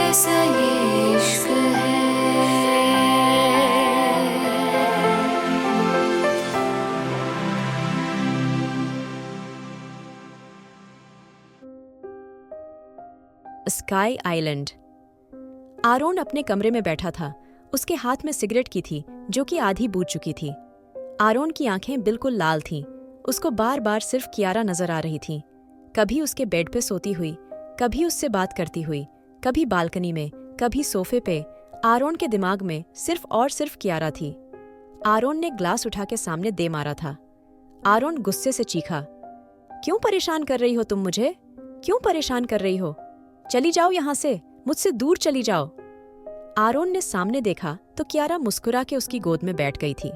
कैसा ये इश्क है। Sky island. आरोन अपने कमरे में बैठा था। उसके हाथ में सिगरेट की थी जो कि आधी बूझ चुकी थी। आरोन की आंखें बिल्कुल लाल थीं। उसको बार बार सिर्फ कियारा नजर आ रही थी। कभी उसके बेड पे सोती हुई, कभी उससे बात करती हुई, कभी बालकनी में, कभी सोफे पे। आरोन के दिमाग में सिर्फ कियारा थी। आरोन ने ग्लास उठा के सामने दे मारा था। आरोन गुस्से से चीखा, क्यों परेशान कर रही हो तुम मुझे? क्यों परेशान कर रही हो? चली जाओ यहां से, मुझसे दूर चली जाओ। आरोन ने सामने देखा तो कियारा मुस्कुरा के उसकी गोद में बैठ गई थी।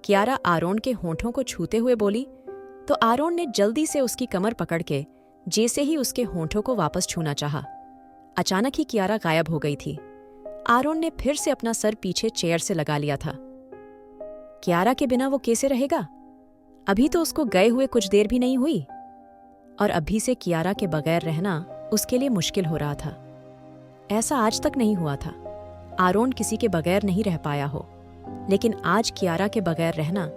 कियारा आरोन के होंठों को छूते हुए बोली तो आरोन ने जल्दी से उसकी कमर पकड़ के जैसे ही उसके होंठों को वापस छूना चाहा, अचानक ही कियारा गायब हो गई थी। आरोन ने फिर से अपना सर पीछे चेयर से लगा लिया था। कियारा के बिना वो कैसे रहेगा? अभी तो उसको गए हुए कुछ देर भी नहीं हुई, और अभी से कियारा के बगैर रहना उसके लिए मुश्किल हो रहा था। ऐसा आज तक नहीं हुआ था। आरोन किसी के बगैर नहीं रह पाया हो, लेकिन आज कियारा के बगैर रहना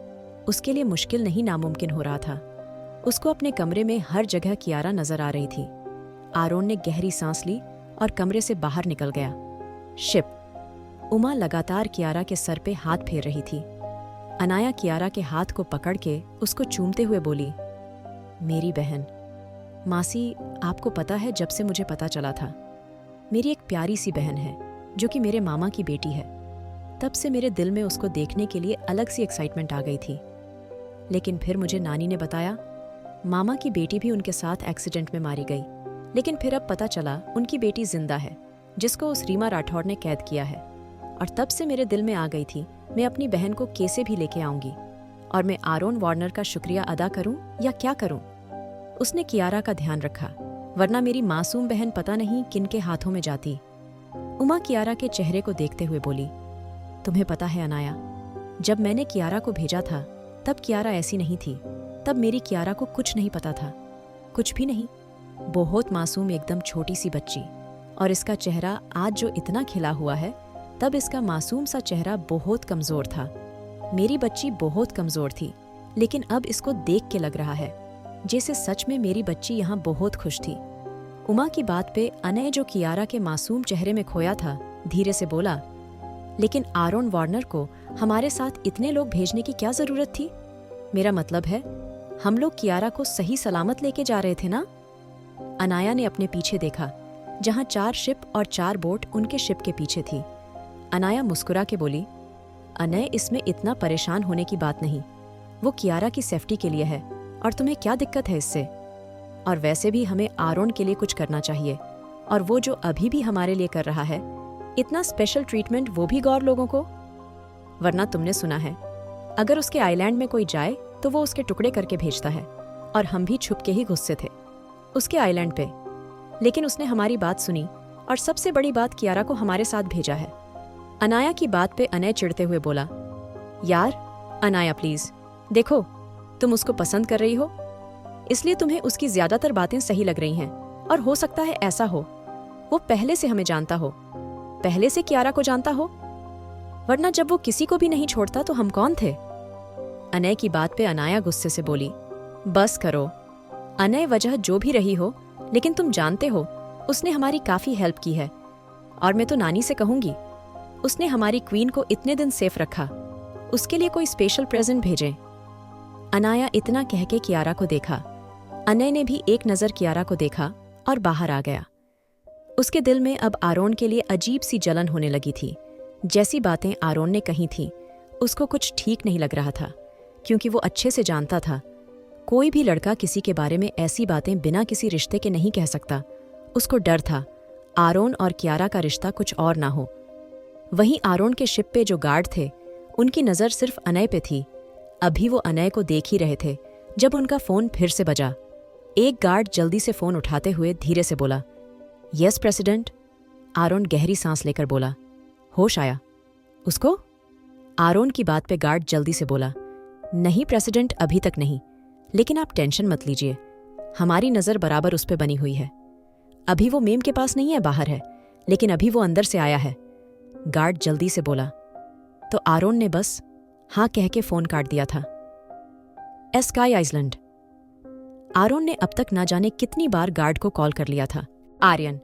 उसके लिए मुश्किल नहीं, नामुमकिन हो रहा था। उसको अपने कमरे में हर जगह कियारा नजर आ रही थी। आरोन ने गहरी सांस ली और कमरे से बाहर निकल गया। शिप। उमा लगातार कियारा के सर पे हाथ फेर रही थी। अनाया कियारा के हाथ को पकड़ के उसको चूमते हुए बोली, मेरी बहन। मासी, आपको पता है, जब से मुझे पता चला था मेरी एक प्यारी सी बहन है जो कि मेरे मामा की बेटी है, तब से मेरे दिल में उसको देखने के लिए अलग सी एक्साइटमेंट आ गई थी। लेकिन फिर मुझे नानी ने बताया मामा की बेटी भी उनके साथ एक्सीडेंट में मारी गई, लेकिन फिर अब पता चला उनकी बेटी जिंदा है, जिसको उस रीमा राठौड़ ने कैद किया है। और तब से मेरे दिल में आ गई थी मैं अपनी बहन को कैसे भी लेके आऊंगी, और मैं आरोन वार्नर का शुक्रिया अदा करूं या क्या करूं। उसने कियारा का ध्यान रखा, वरना मेरी मासूम बहन पता नहीं किन के हाथों में जाती। उमा कियारा के चेहरे को देखते हुए बोली, तुम्हें पता है अनाया, जब मैंने कियारा को भेजा था तब कियारा ऐसी नहीं थी। तब मेरी कियारा को कुछ नहीं पता था, कुछ भी नहीं। बहुत मासूम, एकदम छोटी सी बच्ची। और इसका चेहरा आज जो इतना खिला हुआ है, तब इसका मासूम सा चेहरा बहुत कमजोर था। मेरी बच्ची बहुत कमजोर थी, लेकिन अब इसको देख के लग रहा है जैसे सच में मेरी बच्ची यहाँ बहुत खुश थी। उमा की बात पे अनय, जो कियारा के मासूम चेहरे में खोया था, धीरे से बोला, लेकिन आरोन वार्नर को हमारे साथ इतने लोग भेजने की क्या जरूरत थी? मेरा मतलब है, हम लोग कियारा को सही सलामत लेके जा रहे थे ना? अनाया ने अपने पीछे देखा, जहाँ 4 शिप और 4 बोट उनके शिप के पीछे थी। अनाया मुस्कुरा के बोली, अनय, इसमें इतना परेशान होने की बात नहीं। वो कियारा की सेफ्टी के लिए है, और तुम्हें क्या दिक्कत है इससे? और वैसे भी हमें आरोन के लिए कुछ करना चाहिए, और वो जो अभी भी हमारे लिए कर रहा है, इतना स्पेशल ट्रीटमेंट, वो भी गौर लोगों को। वरना तुमने सुना है, अगर उसके आइलैंड में कोई जाए तो वो उसके टुकड़े करके भेजता है, और हम भी छुप के ही गुस्से थे उसके आइलैंड पे। लेकिन उसने हमारी बात सुनी, और सबसे बड़ी बात, कियारा को हमारे साथ भेजा है। अनाया की बात पे अनय चिढ़ते हुए बोला, यार अनाया प्लीज, देखो तुम उसको पसंद कर रही हो, इसलिए तुम्हें उसकी ज्यादातर बातें सही लग रही हैं, और हो सकता है ऐसा हो वो पहले से हमें जानता हो, पहले से कियारा को जानता हो, वरना जब वो किसी को भी नहीं छोड़ता तो हम कौन थे? अनय की बात पे अनाया गुस्से से बोली, बस करो अनय, वजह जो भी रही हो, लेकिन तुम जानते हो उसने हमारी काफी हेल्प की है, और मैं तो नानी से कहूंगी उसने हमारी क्वीन को इतने दिन सेफ रखा, उसके लिए कोई स्पेशल प्रेजेंट भेजें। अनाया इतना कह के कियारा को देखा। अनय ने भी एक नजर कियारा को देखा और बाहर आ गया। उसके दिल में अब आरोन के लिए अजीब सी जलन होने लगी थी। जैसी बातें आरोन ने कही थी, उसको कुछ ठीक नहीं लग रहा था, क्योंकि वो अच्छे से जानता था कोई भी लड़का किसी के बारे में ऐसी बातें बिना किसी रिश्ते के नहीं कह सकता। उसको डर था आरोन और कियारा का रिश्ता कुछ और ना हो। वहीं आरोन के शिप पे जो गार्ड थे, उनकी नजर सिर्फ अनय पे थी। अभी वो अनय को देख ही रहे थे जब उनका फोन फिर से बजा। एक गार्ड जल्दी से फोन उठाते हुए धीरे से बोला, यस प्रेसिडेंट। आरोन गहरी सांस लेकर बोला, होश आया उसको? आरोन की बात पे गार्ड जल्दी से बोला, नहीं प्रेसिडेंट, अभी तक नहीं, लेकिन आप टेंशन मत लीजिए, हमारी नजर बराबर उस पे बनी हुई है। अभी वो मेम के पास नहीं है, बाहर है, लेकिन अभी वो अंदर से आया है, गार्ड जल्दी से बोला। तो आरोन ने बस हाँ कह के फोन काट दिया था। Sky Iceland. आरोन ने अब तक ना जाने कितनी बार गार्ड को कॉल कर लिया था। आर्यन,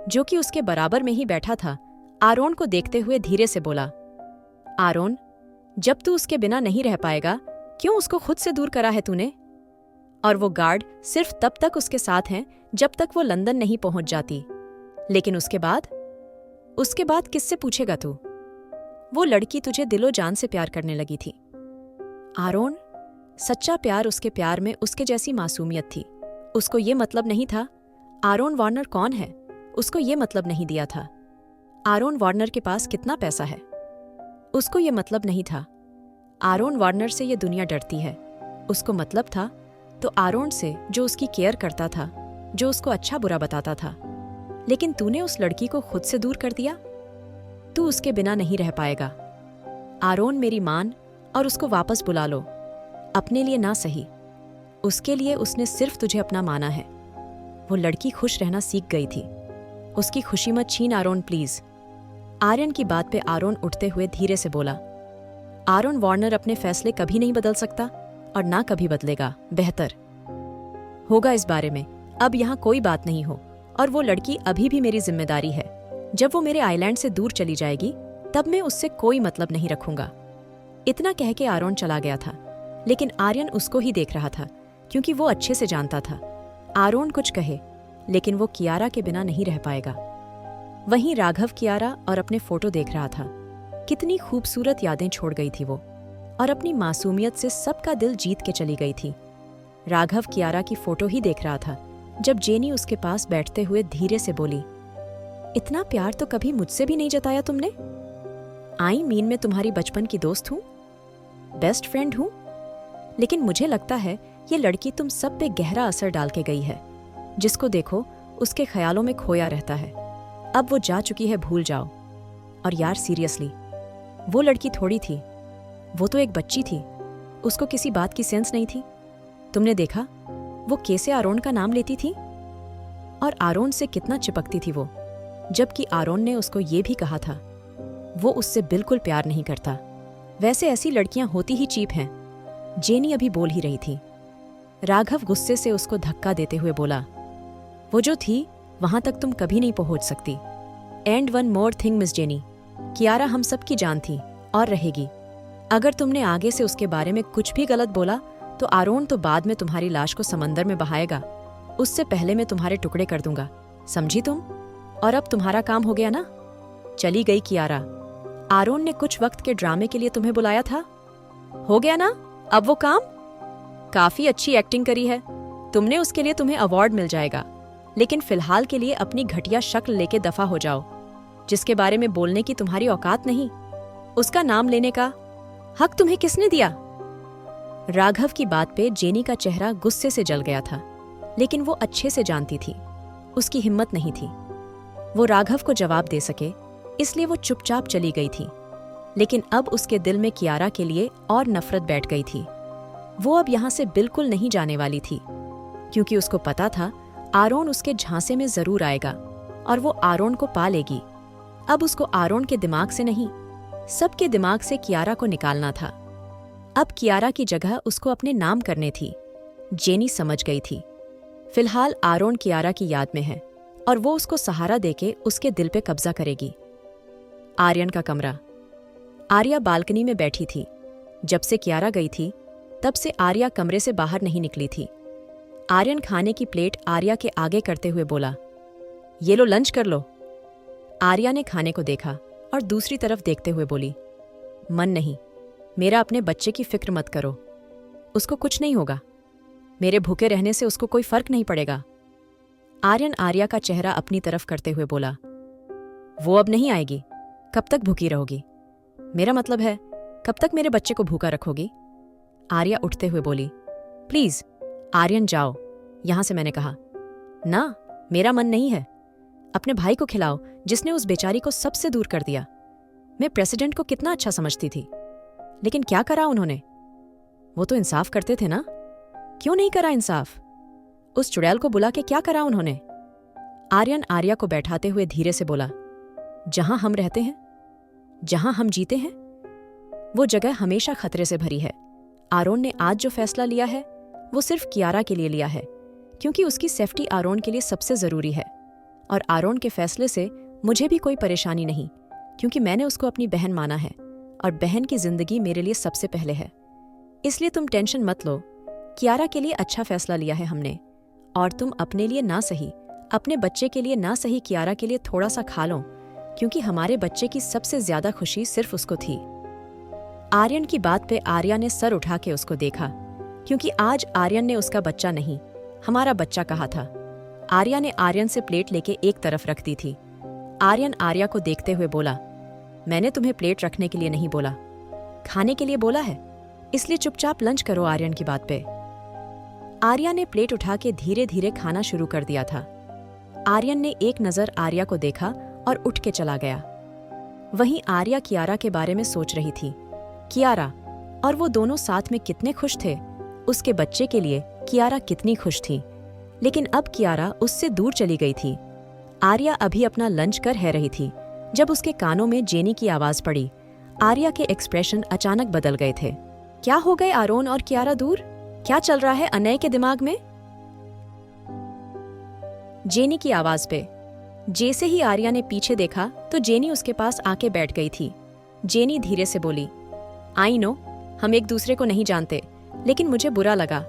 जो कि उसके बराबर में ही बैठा था, आरोन को देखते हुए धीरे से बोला, आरोन, जब तू उसके बिना नहीं रह पाएगा, क्यों उसको खुद से दूर करा है तूने? और वो गार्ड सिर्फ तब तक उसके साथ हैं जब तक वो लंदन नहीं पहुंच जाती, लेकिन उसके बाद किससे पूछेगा तू? वो लड़की तुझे दिलो जान से प्यार करने लगी थी। आरोन, सच्चा प्यार उसके प्यार में उसके जैसी मासूमियत थी। उसको ये मतलब नहीं था आरोन वार्नर कौन है, उसको ये मतलब नहीं दिया था आरोन वार्नर के पास कितना पैसा है। उसको ये मतलब नहीं था आरोन वार्नर से ये दुनिया डरती है। उसको मतलब था तो आरोन से, जो उसकी केयर करता था, जो उसको अच्छा बुरा बताता था। लेकिन तूने उस लड़की को खुद से दूर कर दिया। तू उसके बिना नहीं रह पाएगा। आरोन, मेरी मान और उसको वापस बुला लो। अपने लिए ना सही, उसके लिए उसने सिर्फ तुझे अपना माना है। वो लड़की खुश रहना सीख गई थी। उसकी खुशी मत छीन आरोन, प्लीज। आर्यन की बात पे आरोन उठते हुए धीरे से बोला, आरोन वार्नर अपने फैसले कभी नहीं बदल सकता और ना कभी बदलेगा। बेहतर होगा इस बारे में अब यहाँ कोई बात नहीं हो, और वो लड़की अभी भी मेरी जिम्मेदारी है। जब वो मेरे आइलैंड से दूर चली जाएगी तब मैं उससे कोई मतलब नहीं रखूंगा। इतना कह के आरोन चला गया था, लेकिन आर्यन उसको ही देख रहा था, क्योंकि वो अच्छे से जानता था आरोन कुछ कहे, लेकिन वो कियारा के बिना नहीं रह पाएगा। वहीं राघव कियारा और अपने फोटो देख रहा था। कितनी खूबसूरत यादें छोड़ गई थी वो, और अपनी मासूमियत से सबका दिल जीत के चली गई थी। राघव कियारा की फोटो ही देख रहा था जब जेनी उसके पास बैठते हुए धीरे से बोली, इतना प्यार तो कभी मुझसे भी नहीं जताया तुमने। आई मीन, मैं तुम्हारी बचपन की दोस्त हूँ, बेस्ट फ्रेंड हूँ, लेकिन मुझे लगता है ये लड़की तुम सब पे गहरा असर डाल के गई है। जिसको देखो उसके ख्यालों में खोया रहता है। अब वो जा चुकी है, भूल जाओ। और यार सीरियसली, वो लड़की थोड़ी थी, वो तो एक बच्ची थी। उसको किसी बात की सेंस नहीं थी। तुमने देखा वो कैसे आरोन का नाम लेती थी, और आरोन से कितना चिपकती थी वो, जबकि आरोन ने उसको ये भी कहा था वो उससे बिल्कुल प्यार नहीं करता। वैसे ऐसी लड़कियां होती ही चीप हैं। जेनी अभी बोल ही रही थी। राघव गुस्से से उसको धक्का देते हुए बोला, वो जो थी वहां तक तुम कभी नहीं पहुंच सकती। And one more thing miss jenny, Kiara हम सब की जान थी और रहेगी। अगर तुमने आगे से उसके बारे में कुछ भी गलत बोला तो आरोन तो बाद में तुम्हारी लाश को समंदर में बहाएगा। उससे पहले मैं तुम्हारे टुकड़े कर दूंगा, समझी तुम? और अब तुम्हारा काम हो गया ना? चली गई कियारा। आरोन ने कुछ वक्त के ड्रामे के लिए तुम्हें बुलाया था, हो गया ना अब वो काम? काफी अच्छी एक्टिंग करी है तुमने, उसके लिए तुम्हें अवार्ड मिल जाएगा। लेकिन फिलहाल के लिए अपनी घटिया शक्ल लेके दफा हो जाओ। जिसके बारे में बोलने की तुम्हारी औकात नहीं, उसका नाम लेने का हक तुम्हें किसने दिया? राघव की बात पे जेनी का चेहरा गुस्से से जल गया था, लेकिन वो अच्छे से जानती थी उसकी हिम्मत नहीं थी वो राघव को जवाब दे सके, इसलिए वो चुपचाप चली गई थी। लेकिन अब उसके दिल में कियारा के लिए और नफरत बैठ गई थी। वो अब यहां से बिल्कुल नहीं जाने वाली थी, क्योंकि उसको पता था आरोन उसके झांसे में जरूर आएगा और वो आरोन को पा लेगी। अब उसको आरोन के दिमाग से नहीं, सबके दिमाग से कियारा को निकालना था। अब कियारा की जगह उसको अपने नाम करने थी। जेनी समझ गई थी फिलहाल आरोन कियारा की याद में है और वो उसको सहारा देके उसके दिल पे कब्जा करेगी। आर्यन का कमरा। आर्या बालकनी में बैठी थी। जब से कियारा गई थी तब से आर्या कमरे से बाहर नहीं निकली थी। आर्यन खाने की प्लेट आर्या के आगे करते हुए बोला, ये लो लंच कर लो। आर्या ने खाने को देखा और दूसरी तरफ देखते हुए बोली, मन नहीं, मेरा अपने बच्चे की फिक्र मत करो, उसको कुछ नहीं होगा। मेरे भूखे रहने से उसको कोई फर्क नहीं पड़ेगा। आर्यन आर्या का चेहरा अपनी तरफ करते हुए बोला, वो अब नहीं आएगी। कब तक भूखी रहोगी? मेरा मतलब है कब तक मेरे बच्चे को भूखा रखोगी? आर्या उठते हुए बोली, प्लीज आर्यन जाओ यहां से, मैंने कहा ना, मेरा मन नहीं है। अपने भाई को खिलाओ जिसने उस बेचारी को सबसे दूर कर दिया। मैं प्रेसिडेंट को कितना अच्छा समझती थी, लेकिन क्या करा उन्होंने? वो तो इंसाफ करते थे ना, क्यों नहीं करा इंसाफ? उस चुड़ैल को बुला के क्या करा उन्होंने? आर्यन आर्या को बैठाते हुए धीरे से बोला, जहां हम रहते हैं, जहां हम जीते हैं, वो जगह हमेशा खतरे से भरी है। आरोन ने आज जो फैसला लिया है वो सिर्फ कियारा के लिए लिया है, क्योंकि उसकी सेफ्टी आरोन के लिए सबसे ज़रूरी है। और आरोन के फैसले से मुझे भी कोई परेशानी नहीं, क्योंकि मैंने उसको अपनी बहन माना है और बहन की ज़िंदगी मेरे लिए सबसे पहले है। इसलिए तुम टेंशन मत लो, कियारा के लिए अच्छा फैसला लिया है हमने। और तुम अपने लिए ना सही, अपने बच्चे के लिए ना सही, कियारा के लिए थोड़ा सा खा लो, क्योंकि हमारे बच्चे की सबसे ज्यादा खुशी सिर्फ उसको थी। आर्यन की बात पे आर्या ने सर उठा के उसको देखा, क्योंकि आज आर्यन ने उसका बच्चा नहीं, हमारा बच्चा कहा था। आर्या ने आर्यन से प्लेट लेके एक तरफ रख दी थी। आर्यन आर्या को देखते हुए बोला, मैंने तुम्हें प्लेट रखने के लिए नहीं बोला, खाने के लिए बोला है, इसलिए चुपचाप लंच करो। आर्यन की बात पे आर्या ने प्लेट उठा के धीरे धीरे खाना शुरू कर दिया था। आर्यन ने एक नजर आर्या को देखा और उठ के चला गया। वहीं आर्या कियारा के बारे में सोच रही थी। कियारा और वो दोनों साथ में कितने खुश थे, उसके बच्चे के लिए कियारा कितनी खुश थी। लेकिन अब कियारा उससे दूर चली गई थी। आर्या अभी अपना लंच कर है रही थी जब उसके कानों में जेनी की आवाज पड़ी। आर्या के एक्सप्रेशन अचानक बदल गए थे। क्या हो गए आरोन और कियारा दूर? क्या चल रहा है अनय के दिमाग में? जेनी की आवाज पे जैसे ही आर्या ने पीछे देखा तो जेनी उसके पास आके बैठ गई थी। जेनी धीरे से बोली, आई नो, हम एक दूसरे को नहीं जानते, लेकिन मुझे बुरा लगा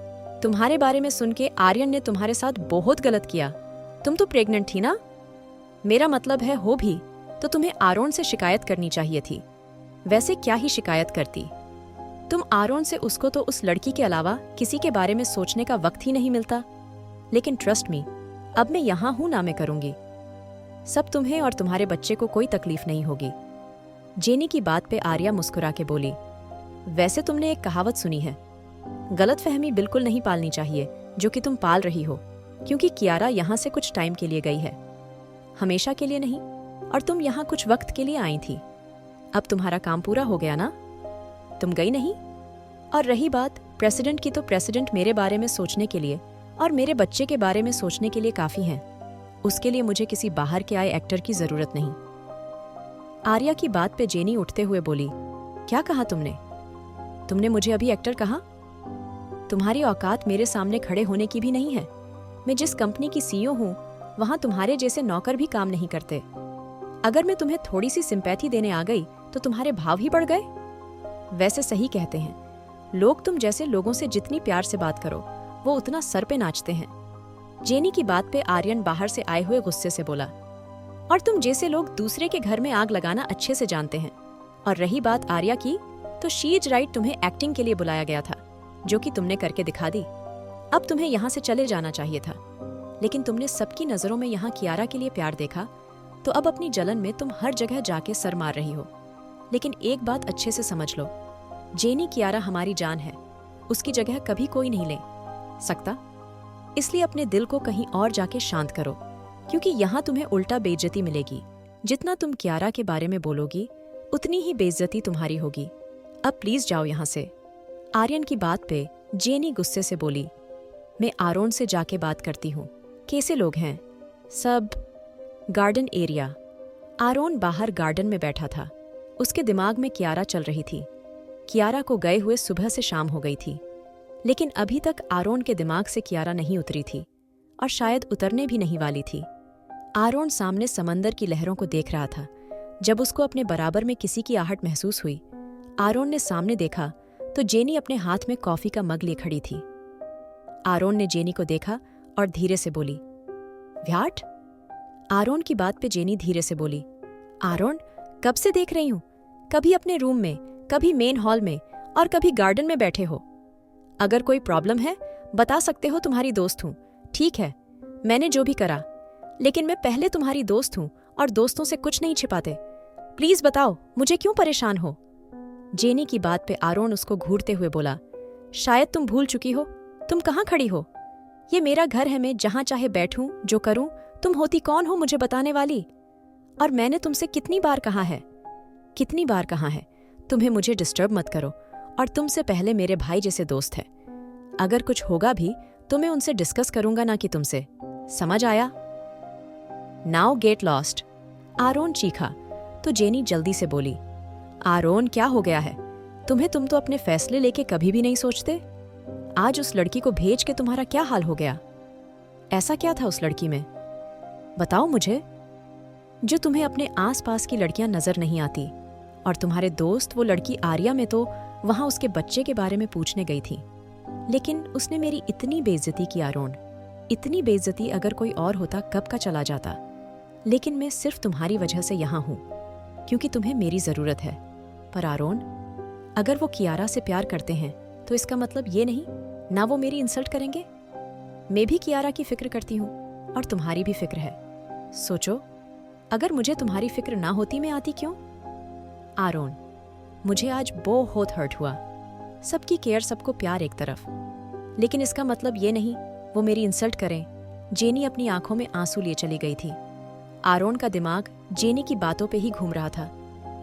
तुम्हारे बारे में सुन के। आर्यन ने तुम्हारे साथ बहुत गलत किया। तुम तो प्रेग्नेंट थी ना? मेरा मतलब है, हो भी तो तुम्हें आरोन से शिकायत करनी चाहिए थी। वैसे क्या ही शिकायत करती तुम आरोन से, उसको तो उस लड़की के अलावा किसी के बारे में सोचने का वक्त ही नहीं मिलता। लेकिन ट्रस्ट मी, अब मैं यहां हूं ना, मैं करूंगी सब, तुम्हें और तुम्हारे बच्चे को कोई तकलीफ नहीं होगी। जेनी की बात पे आर्या मुस्कुरा के बोली, वैसे तुमने एक कहावत सुनी है, गलतफहमी बिल्कुल नहीं पालनी चाहिए, जो कि तुम पाल रही हो, क्योंकि कियारा यहाँ से कुछ टाइम के लिए गई है, हमेशा के लिए नहीं, और तुम यहाँ कुछ वक्त के लिए आई थी। अब तुम्हारा काम पूरा हो गया ना, तुम गई नहीं। और रही बात प्रेसिडेंट की, तो प्रेसिडेंट मेरे बारे में सोचने के लिए और मेरे बच्चे के बारे में सोचने के लिए काफी हैं। उसके लिए मुझे किसी बाहर के आए एक्टर की जरूरत नहीं। आर्या की बात पे जेनी उठते हुए बोली, क्या कहा तुमने? तुमने मुझे अभी एक्टर कहा? तुम्हारी औकात मेरे सामने खड़े होने की भी नहीं है। मैं जिस कंपनी की सीईओ हूं, वहां तुम्हारे जैसे नौकर भी काम नहीं करते। अगर मैं तुम्हें थोड़ी सी सिंपैथी देने आ गई तो तुम्हारे भाव ही बढ़ गए। वैसे सही कहते हैं लोग, तुम जैसे लोगों से जितनी प्यार से बात करो वो उतना सर पे नाचते हैं। जेनी की बात पे आर्यन बाहर से आए हुए गुस्से से बोला, और तुम जैसे लोग दूसरे के घर में आग लगाना अच्छे से जानते हैं। और रही बात आर्या की, तो शी इज राइट, तुम्हें एक्टिंग के लिए बुलाया गया था, जो कि तुमने करके दिखा दी। अब तुम्हें यहाँ से चले जाना चाहिए था, लेकिन तुमने सबकी नजरों में यहाँ कियारा के लिए प्यार देखा, तो अब अपनी जलन में तुम हर जगह जाके सर मार रही हो। लेकिन एक बात अच्छे से समझ लो, जेनी कियारा हमारी जान है, उसकी जगह कभी कोई नहीं ले सकता। इसलिए अपने दिल को कहीं और जाके शांत करो, क्योंकि यहाँ तुम्हें उल्टा बेइज्जती मिलेगी। जितना तुम कियारा के बारे में बोलोगी उतनी ही बेइज्जती तुम्हारी होगी। अब प्लीज जाओ यहाँ से। आर्यन की बात पे जेनी गुस्से से बोली, मैं आरोन से जाके बात करती हूँ। कैसे लोग हैं सब? Garden area. आरोन बाहर गार्डन में बैठा था। उसके दिमाग में कियारा चल रही थी। कियारा को गए हुए सुबह से शाम हो गई थी, लेकिन अभी तक आरोन के दिमाग से कियारा नहीं उतरी थी और शायद उतरने भी नहीं वाली थी। आरोन सामने समंदर की लहरों को देख रहा था। जब उसको अपने बराबर में किसी की आहट महसूस हुई, आरोन ने सामने देखा तो जेनी अपने हाथ में कॉफी का मग लिए खड़ी थी। आरोन ने जेनी को देखा और धीरे से बोली, व्याट? आरोन की बात पे जेनी धीरे से बोली, आरोन, कब से देख रही हूं, कभी अपने रूम में, कभी मेन हॉल में और कभी गार्डन में बैठे हो। अगर कोई प्रॉब्लम है बता सकते हो, तुम्हारी दोस्त हूं। ठीक है, मैंने जो भी करा, लेकिन मैं पहले तुम्हारी दोस्त हूं और दोस्तों से कुछ नहीं छिपाते। प्लीज बताओ, मुझे क्यों परेशान हो? जेनी की बात पे आरोन उसको घूरते हुए बोला, शायद तुम भूल चुकी हो, तुम कहाँ खड़ी हो? ये मेरा घर है, मैं जहां चाहे बैठूं, जो करूं। तुम होती कौन हो मुझे बताने वाली? और मैंने तुमसे कितनी बार कहा है तुम्हें मुझे डिस्टर्ब मत करो, और तुमसे पहले मेरे भाई जैसे दोस्त है। अगर कुछ होगा भी तो मैं उनसे डिस्कस करूंगा, ना कि तुमसे। समझ आया? Now get lost. आरोन चीखा तो जेनी जल्दी से बोली, आरोन क्या हो गया है तुम्हें? तुम तो अपने फैसले लेके कभी भी नहीं सोचते। आज उस लड़की को भेज के तुम्हारा क्या हाल हो गया? ऐसा क्या था उस लड़की में? बताओ मुझे, जो तुम्हें अपने आसपास की लड़कियां नजर नहीं आती। और तुम्हारे दोस्त वो लड़की आर्या में तो वहां उसके बच्चे के बारे में पूछने गई थी, लेकिन उसने मेरी इतनी बेइज्जती की आरोन। इतनी बेइज्जती अगर कोई और होता कब का चला जाता। लेकिन मैं सिर्फ तुम्हारी वजह से यहाँ हूँ, क्योंकि तुम्हें मेरी जरूरत है। पर आरोन, अगर वो कियारा से प्यार करते हैं तो इसका मतलब ये नहीं ना वो मेरी इंसल्ट करेंगे। मैं भी कियारा की फिक्र करती हूँ और तुम्हारी भी फिक्र है। सोचो, अगर मुझे तुम्हारी फिक्र ना होती मैं आती क्यों? आरोन, मुझे आज बहुत हर्ट हुआ। सबकी केयर, सबको प्यार एक तरफ, लेकिन इसका मतलब ये नहीं वो मेरी इंसल्ट करें। जेनी अपनी आंखों में आंसू लिए चली गई थी। आरोन का दिमाग जेनी की बातों पे ही घूम रहा था।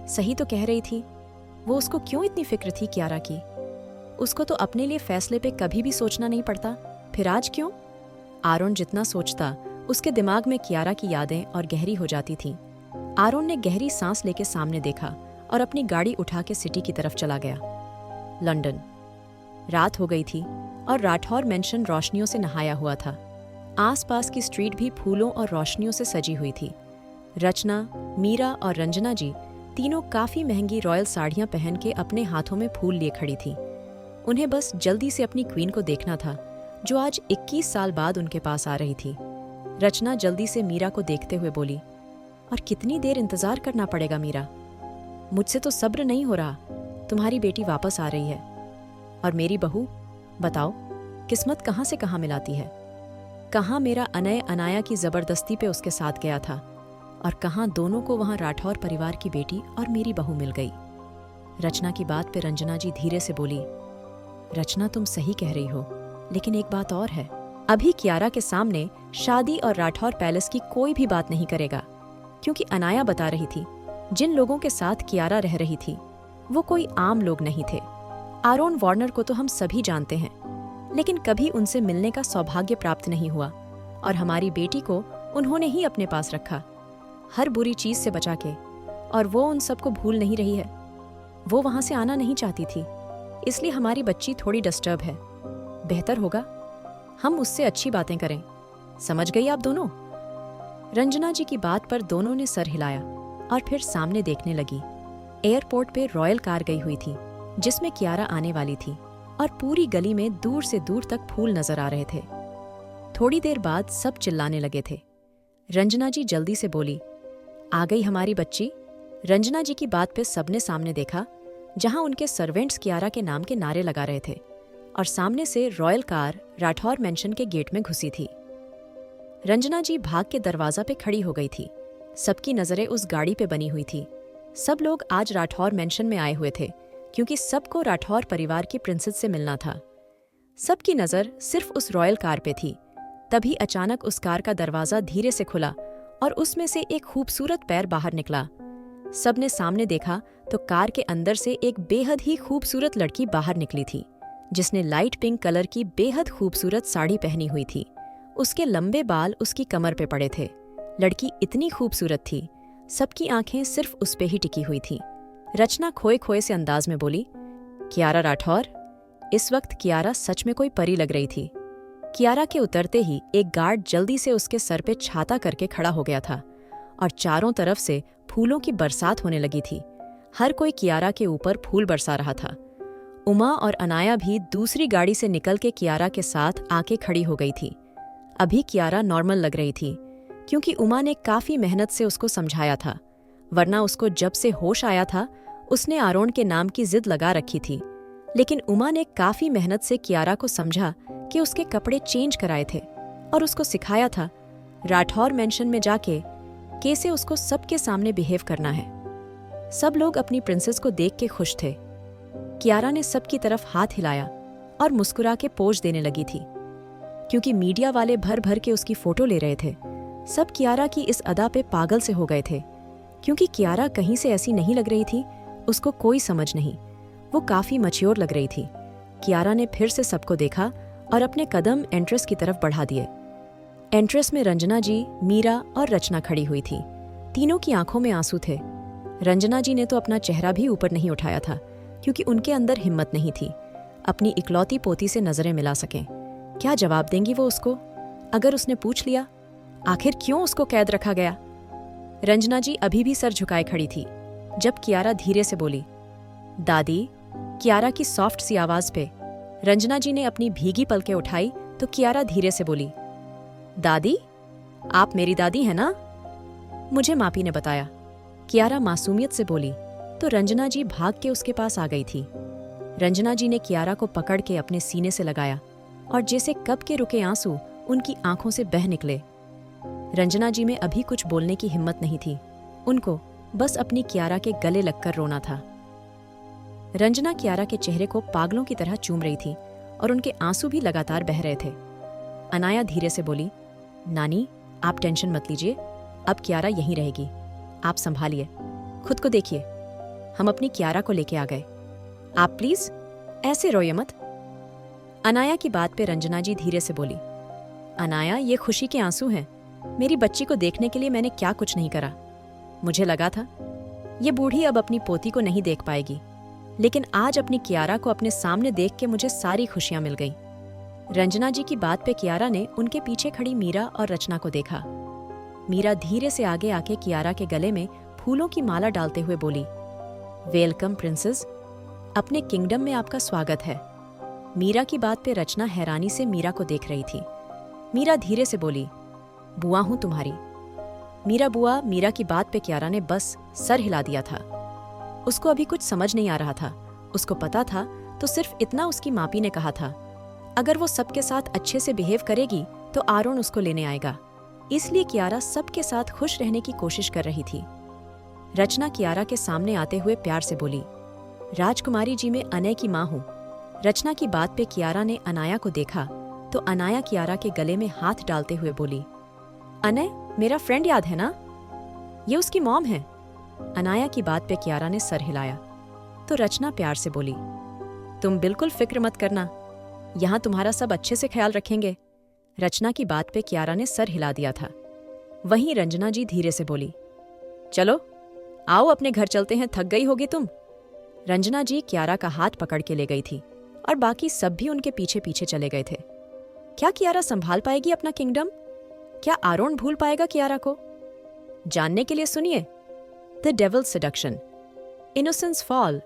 सही तो कह रही थी, वो उसको क्यों इतनी फिक्र थी कियारा की? उसको तो अपने लिए फैसले पे कभी भी सोचना नहीं पड़ता, फिर आज क्यों? आरोन जितना सोचता उसके दिमाग में कियारा की यादें और गहरी हो जाती थीं। आरोन ने गहरी सांस लेके सामने देखा और अपनी गाड़ी उठा के सिटी की तरफ चला गया। लंदन। रात हो गई थी और राठौर मेंशन रोशनियों से नहाया हुआ था। आसपास की स्ट्रीट भी फूलों और रोशनियों से सजी हुई थी। रचना, मीरा और रंजना जी तीनों काफी महंगी रॉयल साड़ियां पहन के अपने हाथों में फूल लिए खड़ी थी। उन्हें बस जल्दी से अपनी क्वीन को देखना था, जो आज 21 साल बाद उनके पास आ रही थी। रचना जल्दी से मीरा को देखते हुए बोली, और कितनी देर इंतजार करना पड़ेगा मीरा? मुझसे तो सब्र नहीं हो रहा। तुम्हारी बेटी वापस आ रही है, और मेरी बहू, बताओ किस्मत कहाँ से कहाँ मिलाती है। कहाँ मेरा अनय अनाया की जबरदस्ती पे उसके साथ गया था, और कहाँ दोनों को वहां राठौर परिवार की बेटी और मेरी बहू मिल गई। रचना की बात पे रंजना जी धीरे से बोली, रचना तुम सही कह रही हो, लेकिन एक बात और है। अभी कियारा के सामने शादी और राठौर पैलेस की कोई भी बात नहीं करेगा, क्योंकि अनाया बता रही थी जिन लोगों के साथ कियारा रह रही थी वो कोई आम लोग नहीं थे। आरोन वार्नर को तो हम सभी जानते हैं, लेकिन कभी उनसे मिलने का सौभाग्य प्राप्त नहीं हुआ, और हमारी बेटी को उन्होंने ही अपने पास रखा, हर बुरी चीज से बचा के। और वो उन सबको भूल नहीं रही है। वो वहां से आना नहीं चाहती थी, इसलिए हमारी बच्ची थोड़ी डिस्टर्ब है। बेहतर होगा हम उससे अच्छी बातें करें। समझ गई आप दोनों? रंजना जी की बात पर दोनों ने सर हिलाया और फिर सामने देखने लगी। एयरपोर्ट पे रॉयल कार गई हुई थी, जिसमें कियारा आने वाली थी, और पूरी गली में दूर से दूर तक फूल नजर आ रहे थे। थोड़ी देर बाद सब चिल्लाने लगे थे। रंजना जी जल्दी से बोली, आ गई हमारी बच्ची। रंजना जी की बात पे सबने सामने देखा, जहां उनके सर्वेंट्स कियारा के नाम के नारे लगा रहे थे, और सामने से रॉयल कार राठौर मेंशन के गेट में घुसी थी। रंजना जी भाग के दरवाजा पे खड़ी हो गई थी। सबकी नजरें उस गाड़ी पे बनी हुई थी। सब लोग आज राठौर मेंशन में आए हुए थे, क्योंकि सबको राठौर परिवार की प्रिंसेस से मिलना था। सबकी नजर सिर्फ उस रॉयल कार पे थी। तभी अचानक उस कार का दरवाजा धीरे से खुला और उसमें से एक खूबसूरत पैर बाहर निकला। सबने सामने देखा तो कार के अंदर से एक बेहद ही खूबसूरत लड़की बाहर निकली थी, जिसने लाइट पिंक कलर की बेहद खूबसूरत साड़ी पहनी हुई थी। उसके लंबे बाल उसकी कमर पे पड़े थे। लड़की इतनी खूबसूरत थी, सबकी आंखें सिर्फ उस पे ही टिकी हुई थी। रचना खोए खोए से अंदाज में बोली, कियारा राठौर। इस वक्त कियारा सच में कोई परी लग रही थी। कियारा के उतरते ही एक गार्ड जल्दी से उसके सर पे छाता करके खड़ा हो गया था, और चारों तरफ से फूलों की बरसात होने लगी थी। हर कोई कियारा के ऊपर फूल बरसा रहा था। उमा और अनाया भी दूसरी गाड़ी से निकल के कियारा के साथ आके खड़ी हो गई थी। अभी कियारा नॉर्मल लग रही थी, क्योंकि उमा ने काफी मेहनत से उसको समझाया था, वरना उसको जब से होश आया था उसने आरोन के नाम की जिद लगा रखी थी। लेकिन उमा ने काफी मेहनत से कियारा को समझा कि उसके कपड़े चेंज कराए थे, और उसको सिखाया था राठौर मेंशन में जाके कैसे उसको सबके सामने बिहेव करना है। सब लोग अपनी प्रिंसेस को देख के खुश थे। कियारा ने सबकी तरफ हाथ हिलाया और मुस्कुरा के पोज देने लगी थी, क्योंकि मीडिया वाले भर भर के उसकी फोटो ले रहे थे। सब कियारा की इस अदा पे पागल से हो गए थे, क्योंकि कियारा कहीं से ऐसी नहीं लग रही थी, उसको कोई समझ नहीं। वो काफी मैच्योर लग रही थी। कियारा ने फिर से सबको देखा और अपने कदम एंट्रेस की तरफ बढ़ा दिए। एंट्रेस में रंजना जी, मीरा और रचना खड़ी हुई थी। तीनों की आंखों में आंसू थे। रंजना जी ने तो अपना चेहरा भी ऊपर नहीं उठाया था, क्योंकि उनके अंदर हिम्मत नहीं थी अपनी इकलौती पोती से नजरें मिला सकें। क्या जवाब देंगी वो उसको? अगर उसने पूछ लिया, आखिर क्यों उसको कैद रखा गया? रंजना जी अभी भी सर झुकाए खड़ी थी जब कियारा धीरे से बोली, दादी। कियारा की सॉफ्ट सी आवाज पे रंजना जी ने अपनी भीगी पलकें उठाई तो कियारा धीरे से बोली, दादी, आप मेरी दादी हैं ना? मुझे मापी ने बताया। कियारा मासूमियत से बोली तो रंजना जी भाग के उसके पास आ गई थी। रंजना जी ने कियारा को पकड़ के अपने सीने से लगाया और जैसे कब के रुके आंसू उनकी आंखों से बह निकले। रंजना जी में अभी कुछ बोलने की हिम्मत नहीं थी, उनको बस अपनी कियारा के गले लगकर रोना था। रंजना कियारा के चेहरे को पागलों की तरह चूम रही थी और उनके आंसू भी लगातार बह रहे थे। अनाया धीरे से बोली, नानी, आप टेंशन मत लीजिए, अब कियारा यहीं रहेगी। आप संभालिए, खुद को देखिए। हम अपनी कियारा को लेके आ गए। आप प्लीज ऐसे रोइए मत। अनाया की बात पे रंजना जी धीरे से बोली, अनाया, ये खुशी के आंसू हैं। मेरी बच्ची को देखने के लिए मैंने क्या कुछ नहीं करा। मुझे लगा था ये बूढ़ी अब अपनी पोती को नहीं देख पाएगी, लेकिन आज अपनी कियारा को अपने सामने देख के मुझे सारी खुशियां मिल गईं। रंजना जी की बात पे कियारा ने उनके पीछे खड़ी मीरा और रचना को देखा। मीरा धीरे से आगे आके कियारा के गले में फूलों की माला डालते हुए बोली, वेलकम प्रिंसेस, अपने किंगडम में आपका स्वागत है। मीरा की बात पे रचना हैरानी से मीरा को देख रही थी। मीरा धीरे से बोली, बुआ हूं तुम्हारी। मीरा बुआ। मीरा की बात पे कियारा ने बस सर हिला दिया था। उसको अभी कुछ समझ नहीं आ रहा था। उसको पता था तो सिर्फ इतना उसकी मापी ने कहा था, अगर वो सबके साथ अच्छे से बिहेव करेगी तो आरोन उसको लेने आएगा। इसलिए कियारा सबके साथ खुश रहने की कोशिश कर रही थी। रचना कियारा के सामने आते हुए प्यार से बोली, राजकुमारी जी मैं अनय की माँ हूँ। रचना की बात पे कियारा ने अनाया को देखा तो अनाया कियारा के गले में हाथ डालते हुए बोली, अनय मेरा फ्रेंड याद है ना? ये उसकी मॉम है। अनाया की बात पे कियारा ने सर हिलाया तो रचना प्यार से बोली, तुम बिल्कुल फिक्र मत करना, यहाँ तुम्हारा सब अच्छे से ख्याल रखेंगे। रचना की बात पे कियारा ने सर हिला दिया था। वहीं रंजना जी धीरे से बोली, चलो आओ अपने घर चलते हैं, थक गई होगी तुम। रंजना जी कियारा का हाथ पकड़ के ले गई थी और बाकी सब भी उनके पीछे पीछे चले गए थे। क्या कियारा संभाल पाएगी अपना किंगडम? क्या आरोन भूल पाएगा कियारा को? जानने के लिए सुनिए the devil's seduction, innocence fall